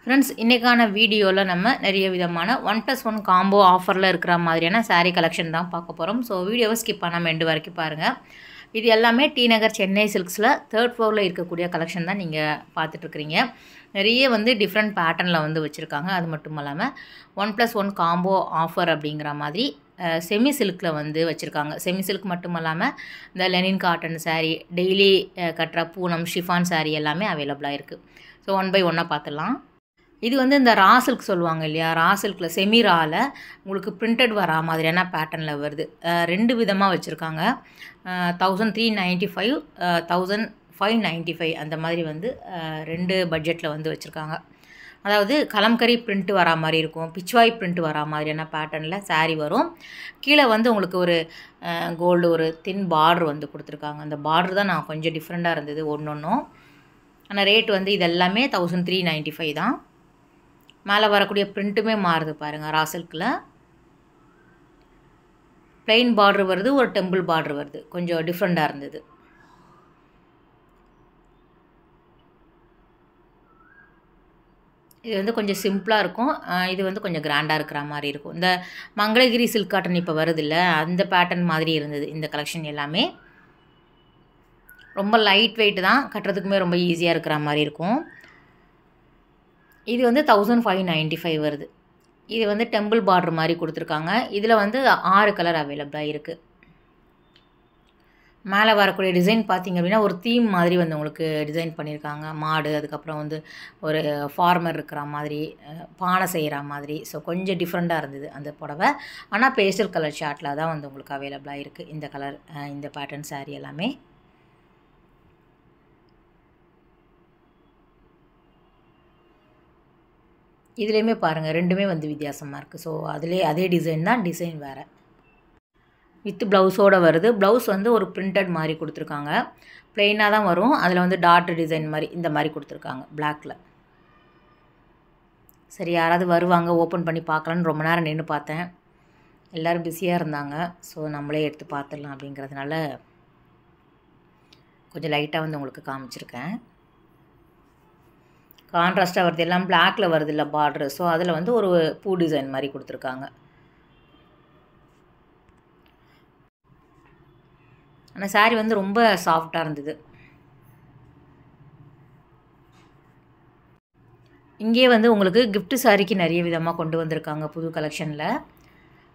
Friends, இன்றைக்கான வீடியோவில் நம்ம நிறைய விதமான 1+1 காம்போ ஆஃபரில் இருக்கிற மாதிரியான saree கலெக்ஷன் தான் பார்க்க போகிறோம். ஸோ வீடியோவை ஸ்கிப் பண்ணாமல் எண்டு வரைக்கும் பாருங்கள். இது எல்லாமே டி நகர் சென்னை சில்க்ஸில் 3rd ஃப்ளோரில் இருக்கக்கூடிய கலெக்ஷன் தான் நீங்கள் பார்த்துட்ருக்குறீங்க. நிறைய டிஃப்ரெண்ட் பேட்டர்னில் வச்சுருக்காங்க. அது மட்டும் இல்லாமல் 1+1 காம்போ ஆஃபர் அப்படிங்கிற மாதிரி செமி சில்கில் வச்சுருக்காங்க. செமி சில்க் மட்டும் இல்லாமல் இந்த லெனின் காட்டன் saree, டெய்லி கட்டுற பூனம் ஷிஃபான் saree எல்லாமே அவைலபிளாக இருக்குது. ஸோ 1 by 1 பார்த்துடலாம். இது இந்த ரா சில்க் சொல்லுவாங்க இல்லையா, ரா சில்கில் செமி ராவில் உங்களுக்கு பிரிண்டட் வரா மாதிரியான பேட்டர்னில் வருது. 2 விதமாக வச்சுருக்காங்க. 1395, 1595 அந்த மாதிரி 2 பட்ஜெட்டில் வச்சுருக்காங்க. அதாவது கலம்கரி பிரிண்ட் வரா மாதிரி இருக்கும், பிச்வாய் பிரிண்ட் வரா மாதிரியான பேட்டர்னில் saree வரும். கீழே உங்களுக்கு ஒரு கோல்டு ஒரு தின் பார்டர் கொடுத்துருக்காங்க. அந்த பார்டர் தான் நான் கொஞ்சம் டிஃப்ரெண்ட்டாக இருந்தது ஒன்றும். ஆனால் ரேட் இது எல்லாமே 1395 தான். மேலே வரக்கூடிய பிரிண்ட்டுமே மாறுது பாருங்கள். ரா சில்கில் பிளெயின் பார்டர் வருது, ஒரு டெம்பிள் பார்டர் வருது. கொஞ்சம் டிஃப்ரெண்ட்டாக இருந்தது. இது கொஞ்சம் சிம்பிளாக இருக்கும். இது கொஞ்சம் கிராண்டாக இருக்கிற மாதிரி இருக்கும். இந்த மங்களகிரி சில்க் காட்டன் இப்போ வருது இல்லை, அந்த பேட்டர்ன் மாதிரி இருந்தது இந்த கலெக்ஷன் எல்லாமே. ரொம்ப லைட் வெயிட் தான், கட்டுறதுக்குமே ரொம்ப ஈஸியாக இருக்கிற மாதிரி இருக்கும். இது 1595 வருது. இது டெம்பிள் பார்டர் மாதிரி கொடுத்துருக்காங்க. இதில் 6 கலர் அவைலபிளாக இருக்குது. மேலே வரக்கூடிய டிசைன் பார்த்திங்க அப்படின்னா ஒரு தீம் மாதிரி உங்களுக்கு டிசைன் பண்ணியிருக்காங்க. மாடு, அதுக்கப்புறம் ஒரு ஃபார்மர் இருக்கிற மாதிரி, பானை செய்கிற மாதிரி. ஸோ கொஞ்சம் டிஃப்ரெண்ட்டாக இருந்தது அந்த புடவை. ஆனால் பேஸ்டல் கலர் ஷார்ட்டில் தான் உங்களுக்கு அவைலபிளாக இருக்குது இந்த கலர், இந்த பேட்டர்ன் saree எல்லாமே. இதுலேயுமே பாருங்கள், ரெண்டுமே வித்தியாசமாக இருக்குது. ஸோ அதே டிசைன் தான், டிசைன் வேறு. வித் ப்ளவுஸோடு வருது. ப்ளவுஸ் ஒரு பிரிண்டட் மாதிரி கொடுத்துருக்காங்க. ப்ளெயினாக தான் வரும். அதில் டாட் டிசைன் மாதிரி இந்த மாதிரி கொடுத்துருக்காங்க பிளாக்கில். சரி, யாராவது வருவாங்க ஓப்பன் பண்ணி பார்க்கலான்னு ரொம்ப நேரம் நின்று பார்த்தேன். எல்லோரும் பிஸியாக இருந்தாங்க. ஸோ நம்மளே எடுத்து பார்த்துடலாம் அப்படிங்கிறதுனால கொஞ்சம் லைட்டாக உங்களுக்கு காமிச்சிருக்கேன். கான்ட்ராஸ்ட்டாக வருது, எல்லாம் பிளாக்கில் வருது இல்லை பார்ட்ரு. ஸோ அதில் ஒரு பூ டிசைன் மாதிரி கொடுத்துருக்காங்க. ஆனால் saree ரொம்ப சாஃப்டாக இருந்தது. இங்கே உங்களுக்கு கிஃப்ட் சாரிக்கு நிறைய விதமாக கொண்டு வந்திருக்காங்க புது கலெக்ஷனில்.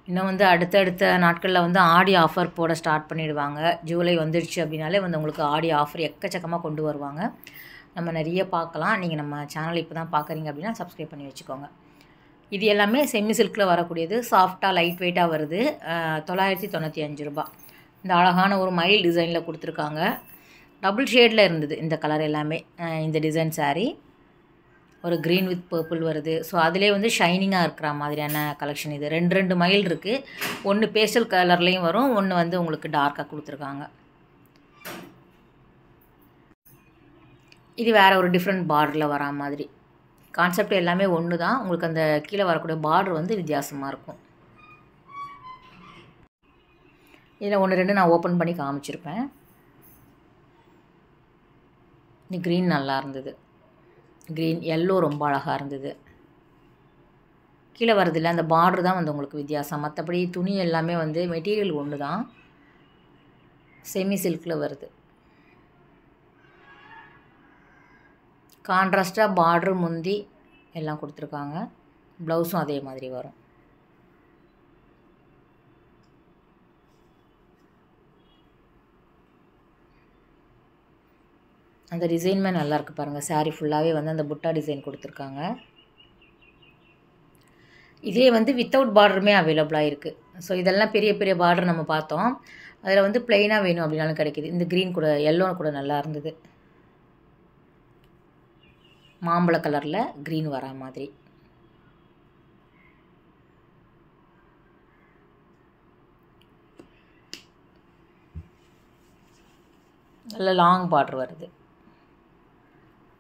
இன்னும் அடுத்தடுத்த நாட்களில் ஆடி ஆஃபர் போட ஸ்டார்ட் பண்ணிடுவாங்க. ஜூலை வந்துடுச்சு அப்படின்னாலே உங்களுக்கு ஆடி ஆஃபர் எக்கச்சக்கமாக கொண்டு வருவாங்க. நம்ம நிறைய பார்க்கலாம். நீங்கள் நம்ம சேனல் இப்போ தான் பார்க்குறீங்க அப்படின்னா சப்ஸ்கிரைப் பண்ணி வச்சுக்கோங்க. இது எல்லாமே செமி சில்கில் வரக்கூடியது. சாஃப்டாக லைட் வெயிட்டாக வருது. 995 ரூபா. இந்த அழகான ஒரு மயில் டிசைனில் கொடுத்துருக்காங்க. டபுள் ஷேடில் இருந்தது இந்த கலர் எல்லாமே. இந்த டிசைன் saree ஒரு க்ரீன் வித் பர்பிள் வருது. ஸோ அதிலே ஷைனிங்காக இருக்கிற மாதிரியான கலெக்ஷன் இது. 2 மயில் இருக்குது. ஒன்று பேஸ்டல் கலர்லேயும் வரும், ஒன்று உங்களுக்கு டார்க்காக கொடுத்துருக்காங்க. இது வேறு ஒரு டிஃப்ரெண்ட் பார்டரில் வரா மாதிரி. கான்செப்ட் எல்லாமே ஒன்று தான். உங்களுக்கு அந்த கீழே வரக்கூடிய பார்டர் வித்தியாசமாக இருக்கும். இதில் 1, 2 நான் ஓப்பன் பண்ணி காமிச்சிருப்பேன். இந்த க்ரீன் நல்லா இருந்தது. க்ரீன் எல்லோ ரொம்ப அழகாக இருந்தது. கீழே வரதில்லை, அந்த பார்டர் தான் உங்களுக்கு வித்தியாசம். மற்றபடி துணி எல்லாமே மெட்டீரியல் ஒன்று தான். செமி சில்கில் வருது. கான்ட்ராஸ்ட்டாக பார்டர் முந்தி எல்லாம் கொடுத்துருக்காங்க. ப்ளவுஸும் அதே மாதிரி வரும். அந்த டிசைனுமே நல்லாயிருக்கு பாருங்கள். saree ஃபுல்லாகவே அந்த புட்டா டிசைன் கொடுத்துருக்காங்க. இதே வித்தவுட் பார்டருமே அவைலபிளாக இருக்குது. ஸோ இதெல்லாம் பெரிய பெரிய பார்டர் நம்ம பார்த்தோம். அதில் ப்ளெயினாக வேணும் அப்படின்னாலும் கிடைக்கிது. இந்த க்ரீன் கூட எல்லோ கூட நல்லா இருந்தது. மாம்பழ கலரில் க்ரீன் வரா மாதிரி. நல்ல லாங் பார்டர் வருது.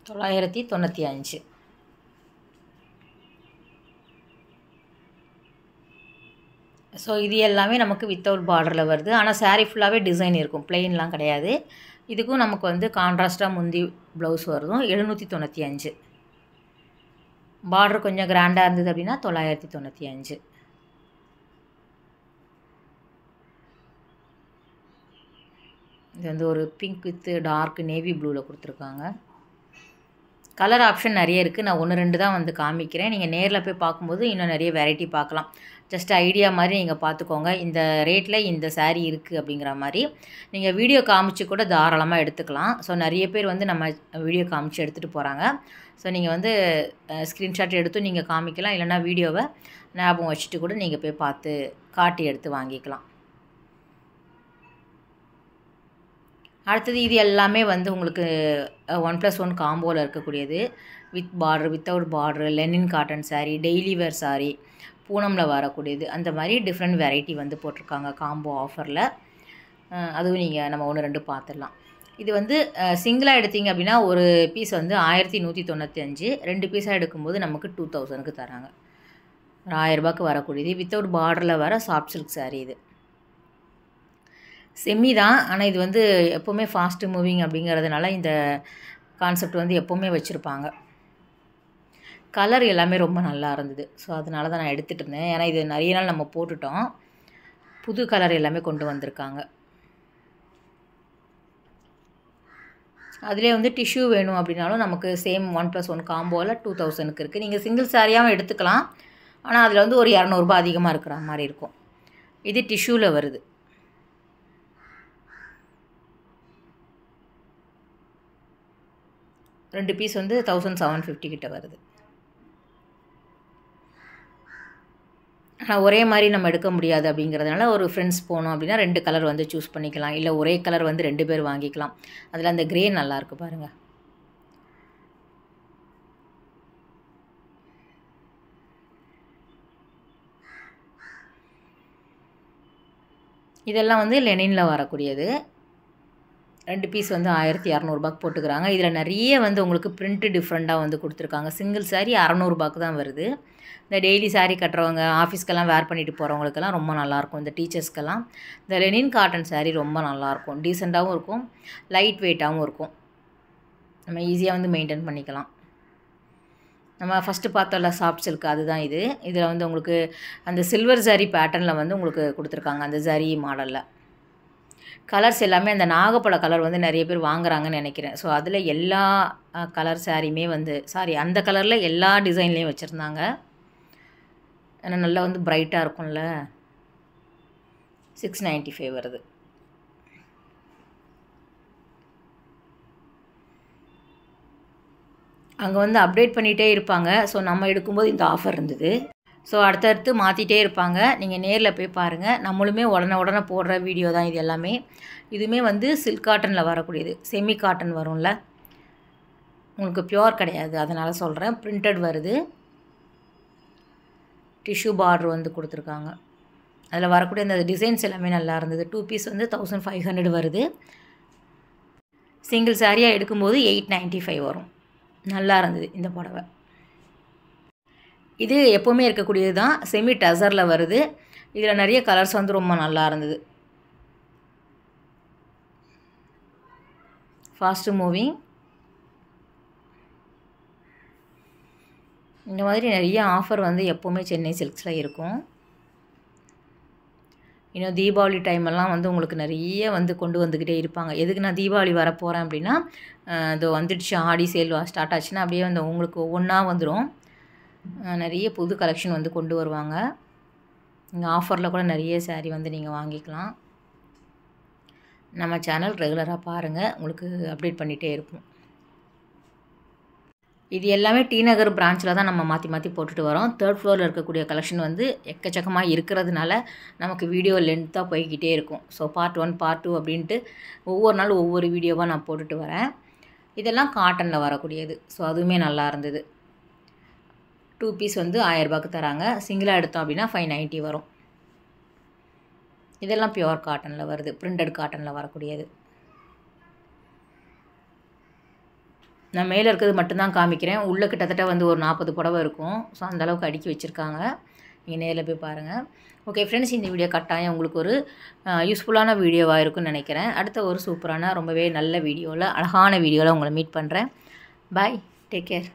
995. ஸோ இது எல்லாமே நமக்கு வித்தவுட் பார்டரில் வருது. ஆனால் saree ஃபுல்லாகவே டிசைன் இருக்கும், பிளெயின்லாம் கிடையாது. இதுக்கும் நமக்கு கான்ட்ராஸ்ட்டாக முந்தி ப்ளவுஸ் வருதும். 795. பார்டர் கொஞ்சம் கிராண்டாக இருந்தது அப்படின்னா 995. இது வந்து ஒரு பிங்க் வித் டார்க் நேவி ப்ளூவில் கொடுத்துருக்காங்க. கலர் ஆப்ஷன் நிறைய இருக்குது. நான் 1-2 தான் வந்து காமிக்கிறேன். நீங்கள் நேரில் போய் பார்க்கும்போது இன்னும் நிறைய வெரைட்டி பார்க்கலாம். ஜஸ்ட் ஐடியா மாதிரி நீங்கள் பார்த்துக்கோங்க. இந்த ரேட்டில் இந்த saree இருக்குது அப்படிங்கிற மாதிரி நீங்கள் வீடியோ காமிச்சு கூட தாராளமாக எடுத்துக்கலாம். ஸோ நிறைய பேர் வந்து நம்ம வீடியோ காமிச்சு எடுத்துகிட்டு போகிறாங்க. ஸோ நீங்கள் வந்து ஸ்க்ரீன்ஷாட் எடுத்து நீங்கள் காமிக்கலாம். இல்லைனா வீடியோவை ஞாபகம் வச்சுட்டு கூட நீங்கள் போய் பார்த்து காட்டி எடுத்து வாங்கிக்கலாம். அடுத்தது இது எல்லாமே வந்து உங்களுக்கு 1+1 காம்போவில் இருக்கக்கூடியது. With border, without border, Lenin cotton saree, daily where saree, பூனமில் வரக்கூடியது, அந்த மாதிரி டிஃப்ரெண்ட் வெரைட்டி வந்து போட்டிருக்காங்க காம்போ ஆஃபரில். அதுவும் நீங்கள் நம்ம 1-2 பார்த்துடலாம். இது வந்து சிங்கிளாக எடுத்தீங்க அப்படின்னா ஒரு பீஸ் வந்து 1195. 2 பீஸாக எடுக்கும்போது நமக்கு 2000க்கு தராங்க. ஒரு 1000 ரூபாய்க்கு வரக்கூடியது. வித்தவுட் பார்டரில் வர சாஃப்ட் சில்க் saree இது. செமி தான், ஆனால் இது வந்து எப்போவுமே ஃபாஸ்ட்டு மூவிங் அப்படிங்கிறதுனால இந்த கான்செப்ட் வந்து எப்போவுமே வச்சுருப்பாங்க. கலர் எல்லாமே ரொம்ப நல்லா இருந்தது. ஸோ அதனால தான் நான் எடுத்துகிட்டு இருந்தேன். ஏன்னா இது நிறைய நாள் நம்ம போட்டுட்டோம். புது கலர் எல்லாமே கொண்டு வந்திருக்காங்க. அதிலே வந்து டிஷ்யூ வேணும் அப்படின்னாலும் நமக்கு சேம் 1+1 காம்போவில் 2000க்கு இருக்குது. நீங்கள் சிங்கிள் சாரியாகவும் எடுத்துக்கலாம். ஆனால் அதில் வந்து ஒரு 200 ரூபாய் அதிகமாக இருக்கிற மாதிரி இருக்கும். இது டிஷ்யூவில் வருது. ரெண்டு பீஸ் வந்து 1750 கிட்ட வருது. ஆனால் ஒரே மாதிரி நம்ம எடுக்க முடியாது அப்படிங்கிறதுனால ஒரு ஃப்ரெண்ட்ஸ் போனோம் அப்படின்னா 2 கலர் வந்து சூஸ் பண்ணிக்கலாம். இல்லை ஒரே கலர் வந்து 2 பேர் வாங்கிக்கலாம். அதில் அந்த கிரே நல்லாயிருக்கு பாருங்கள். இதெல்லாம் வந்து லெனினில் வரக்கூடியது. 2 பீஸ் வந்து 1200 ரூபாய்க்கு போட்டுக்கிறாங்க. இதில் நிறைய வந்து உங்களுக்கு பிரிண்ட்டு டிஃப்ரெண்ட்டாக வந்து கொடுத்துருக்காங்க. சிங்கிள் saree 600 ரூபாய்க்கு தான் வருது. இந்த டெய்லி saree கட்டுறவங்க, ஆஃபீஸ்க்கெல்லாம் வேர் பண்ணிட்டு போகிறவங்களுக்கெல்லாம் ரொம்ப நல்லாயிருக்கும். இந்த டீச்சர்ஸ்க்கெல்லாம் இந்த லெனின் காட்டன் saree ரொம்ப நல்லாயிருக்கும். டீசெண்டாகவும் இருக்கும், லைட் வெயிட்டாகவும் இருக்கும். நம்ம ஈஸியாக வந்து மெயின்டைன் பண்ணிக்கலாம். நம்ம ஃபஸ்ட்டு பார்த்தோம்ல சாஃப்ட் சில்க், அதுதான் இது. இதில் வந்து உங்களுக்கு அந்த சில்வர் saree பேட்டர்னில் வந்து உங்களுக்கு கொடுத்துருக்காங்க, அந்த ஜரி மாடலில். கலர்ஸ் எல்லாமே அந்த நாகப்பழ கலர் வந்து நிறைய பேர் வாங்குறாங்கன்னு நினைக்கிறேன். ஸோ அதில் எல்லா கலர் சாரியுமே வந்து அந்த கலரில் எல்லா டிசைன்லேயும் வச்சுருந்தாங்க. ஏன்னா நல்லா வந்து பிரைட்டாக இருக்கும்ல. 695 வருது. அங்கே வந்து அப்டேட் பண்ணிகிட்டே இருப்பாங்க. ஸோ நம்ம எடுக்கும்போது இந்த ஆஃபர் இருந்தது. ஸோ அடுத்தடுத்து மாற்றிட்டே இருப்பாங்க. நீங்கள் நேரில் போய் பாருங்கள். நம்மளுமே உடனே போடுற வீடியோ தான் இது எல்லாமே. இதுவுமே வந்து சில்க் காட்டனில் வரக்கூடியது. செமி காட்டன் வரும்ல, உங்களுக்கு பியோர் கிடையாது, அதனால் சொல்கிறேன். பிரிண்டட் வருது. டிஷ்யூ பார்டர் வந்து கொடுத்துருக்காங்க. அதில் வரக்கூடிய அந்த டிசைன்ஸ் எல்லாமே நல்லா இருந்தது. 2 பீஸ் வந்து 1500 வருது. சிங்கிள் சாரியாக எடுக்கும்போது 895 வரும். நல்லா இருந்தது இந்த புடவை. இது எப்போவுமே இருக்கக்கூடியது தான். செமி டசரில் வருது. இதில் நிறைய கலர்ஸ் வந்து ரொம்ப நல்லா இருந்தது. Fast moving. இந்த மாதிரி நிறைய ஆஃபர் வந்து எப்போவுமே சென்னை சில்க்ஸில் இருக்கும். இன்னும் தீபாவளி டைமெல்லாம் வந்து உங்களுக்கு நிறைய வந்து கொண்டு வந்துக்கிட்டே இருப்பாங்க. எதுக்கு நான் தீபாவளி வரப்போகிறேன் அப்படின்னா, இதோ வந்துடுச்சு ஆடி சேல் ஸ்டார்ட் ஆச்சுன்னா அப்படியே வந்து உங்களுக்கு ஒவ்வொன்றா வந்துடும். நிறைய புது கலெக்ஷன் வந்து கொண்டு வருவாங்க. இங்கே ஆஃபரில் கூட நிறைய saree வந்து நீங்கள் வாங்கிக்கலாம். நம்ம சேனல் ரெகுலராக பாருங்கள், உங்களுக்கு அப்டேட் பண்ணிகிட்டே இருப்போம். இது எல்லாமே டி நகர் பிரான்ச்சில் தான் நம்ம மாற்றி போட்டுட்டு வரோம். 3rd ஃப்ளோரில் இருக்கக்கூடிய கலெக்ஷன் வந்து எக்கச்சக்கமாக இருக்கிறதுனால நமக்கு வீடியோ லென்த்தாக போய்கிட்டே இருக்கும். ஸோ பார்ட் 1 பார்ட் 2 அப்படின்ட்டு ஒவ்வொரு நாள் ஒவ்வொரு வீடியோவாக நான் போட்டுட்டு வரேன். இதெல்லாம் காட்டனில் வரக்கூடியது. ஸோ அதுவுமே நல்லா இருந்தது. 2 பீஸ் வந்து 1000 ரூபாய்க்கு தராங்க. சிங்கிளாக எடுத்தோம் அப்படின்னா 590 வரும். இதெல்லாம் பியோர் காட்டனில் வருது. பிரிண்டட் காட்டனில் வரக்கூடியது. நான் மேலே இருக்கிறது மட்டும்தான் காமிக்கிறேன். உள்ளே கிட்டத்தட்ட வந்து ஒரு 40 புடவை இருக்கும். ஸோ அந்தளவுக்கு அடுக்கி வச்சுருக்காங்க. நீங்கள் நேரில் போய் பாருங்கள். ஓகே ஃப்ரெண்ட்ஸ், இந்த வீடியோ கட்டாயம் உங்களுக்கு ஒரு யூஸ்ஃபுல்லான வீடியோவாக இருக்குன்னு நினைக்கிறேன். அடுத்த ஒரு சூப்பரான ரொம்பவே நல்ல வீடியோவில், அழகான வீடியோவில் உங்களை மீட் பண்ணுறேன். பாய், டேக் கேர்.